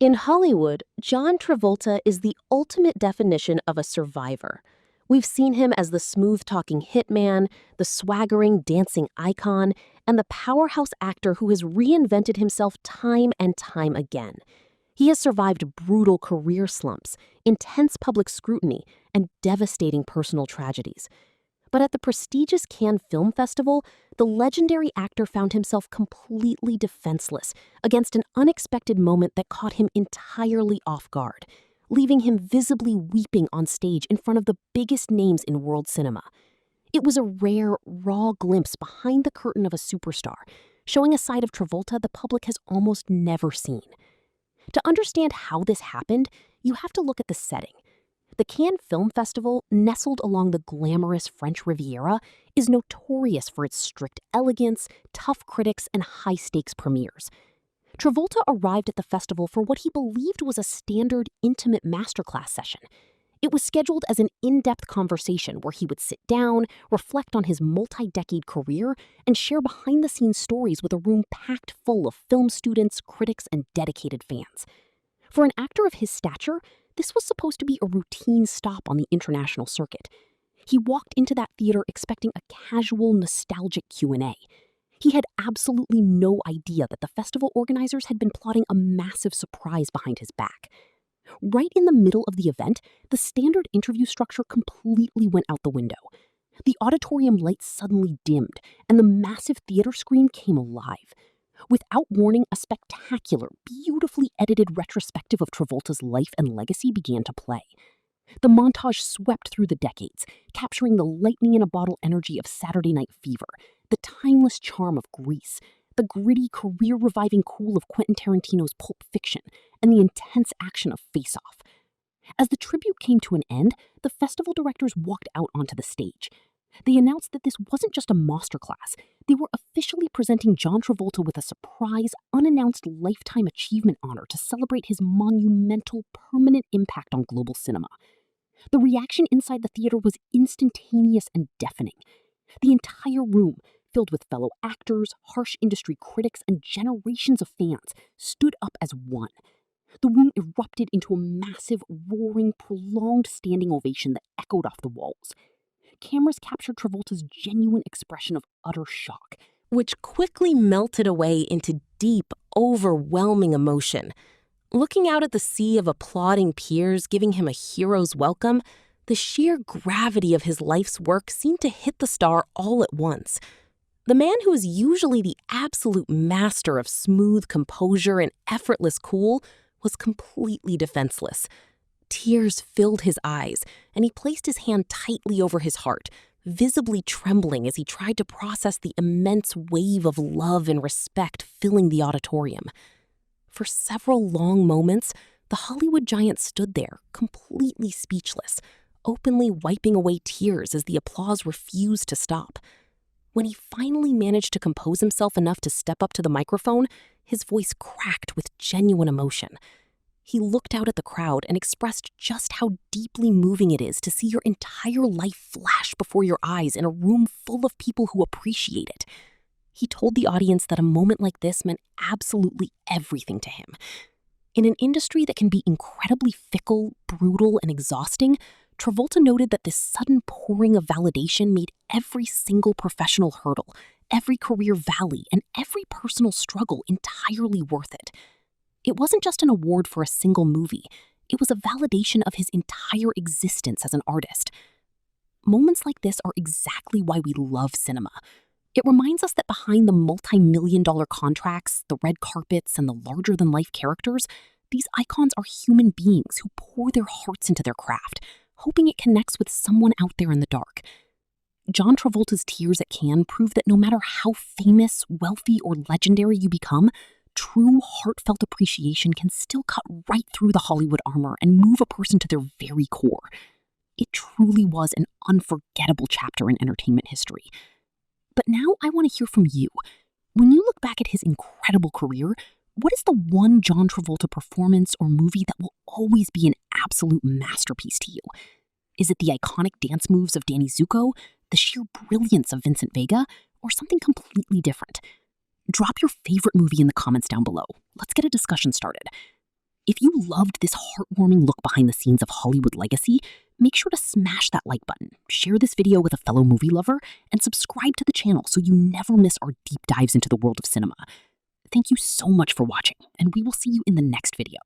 In Hollywood, John Travolta is the ultimate definition of a survivor. We've seen him as the smooth-talking hitman, the swaggering, dancing icon, and the powerhouse actor who has reinvented himself time and time again. He has survived brutal career slumps, intense public scrutiny, and devastating personal tragedies. But at the prestigious Cannes Film Festival, the legendary actor found himself completely defenseless against an unexpected moment that caught him entirely off guard, leaving him visibly weeping on stage in front of the biggest names in world cinema. It was a rare, raw glimpse behind the curtain of a superstar, showing a side of Travolta the public has almost never seen. To understand how this happened, you have to look at the setting. The Cannes Film Festival, nestled along the glamorous French Riviera, is notorious for its strict elegance, tough critics, and high-stakes premieres. Travolta arrived at the festival for what he believed was a standard, intimate masterclass session. It was scheduled as an in-depth conversation where he would sit down, reflect on his multi-decade career, and share behind-the-scenes stories with a room packed full of film students, critics, and dedicated fans. For an actor of his stature, this was supposed to be a routine stop on the international circuit. He walked into that theater expecting a casual, nostalgic Q&A. He had absolutely no idea that the festival organizers had been plotting a massive surprise behind his back. Right in the middle of the event, the standard interview structure completely went out the window. The auditorium lights suddenly dimmed, and the massive theater screen came alive. Without warning, a spectacular, beautifully edited retrospective of Travolta's life and legacy began to play. The montage swept through the decades, capturing the lightning-in-a-bottle energy of Saturday Night Fever, the timeless charm of Grease, the gritty, career-reviving cool of Quentin Tarantino's Pulp Fiction, and the intense action of Face Off. As the tribute came to an end, the festival directors walked out onto the stage. They announced that this wasn't just a masterclass. They were officially presenting John Travolta with a surprise, unannounced Lifetime Achievement honor to celebrate his monumental, permanent impact on global cinema. The reaction inside the theater was instantaneous and deafening. The entire room, filled with fellow actors, harsh industry critics, and generations of fans, stood up as one. The room erupted into a massive, roaring, prolonged standing ovation that echoed off the walls. Cameras captured Travolta's genuine expression of utter shock, which quickly melted away into deep, overwhelming emotion. Looking out at the sea of applauding peers giving him a hero's welcome, the sheer gravity of his life's work seemed to hit the star all at once. The man who is usually the absolute master of smooth composure and effortless cool was completely defenseless. Tears filled his eyes, and he placed his hand tightly over his heart, visibly trembling as he tried to process the immense wave of love and respect filling the auditorium. For several long moments, the Hollywood giant stood there, completely speechless, openly wiping away tears as the applause refused to stop. When he finally managed to compose himself enough to step up to the microphone, his voice cracked with genuine emotion. He looked out at the crowd and expressed just how deeply moving it is to see your entire life flash before your eyes in a room full of people who appreciate it. He told the audience that a moment like this meant absolutely everything to him. In an industry that can be incredibly fickle, brutal, and exhausting, Travolta noted that this sudden pouring of validation made every single professional hurdle, every career valley, and every personal struggle entirely worth it. It wasn't just an award for a single movie. It was a validation of his entire existence as an artist. Moments like this are exactly why we love cinema. It reminds us that behind the multi-million-dollar contracts, the red carpets, and the larger-than-life characters, these icons are human beings who pour their hearts into their craft, hoping it connects with someone out there in the dark. John Travolta's tears at Cannes prove that no matter how famous, wealthy, or legendary you become, true, heartfelt appreciation can still cut right through the Hollywood armor and move a person to their very core. It truly was an unforgettable chapter in entertainment history. But now I want to hear from you. When you look back at his incredible career, what is the one John Travolta performance or movie that will always be an absolute masterpiece to you? Is it the iconic dance moves of Danny Zuko, the sheer brilliance of Vincent Vega, or something completely different? Drop your favorite movie in the comments down below. Let's get a discussion started. If you loved this heartwarming look behind the scenes of Hollywood legacy, make sure to smash that like button, share this video with a fellow movie lover, and subscribe to the channel so you never miss our deep dives into the world of cinema. Thank you so much for watching, and we will see you in the next video.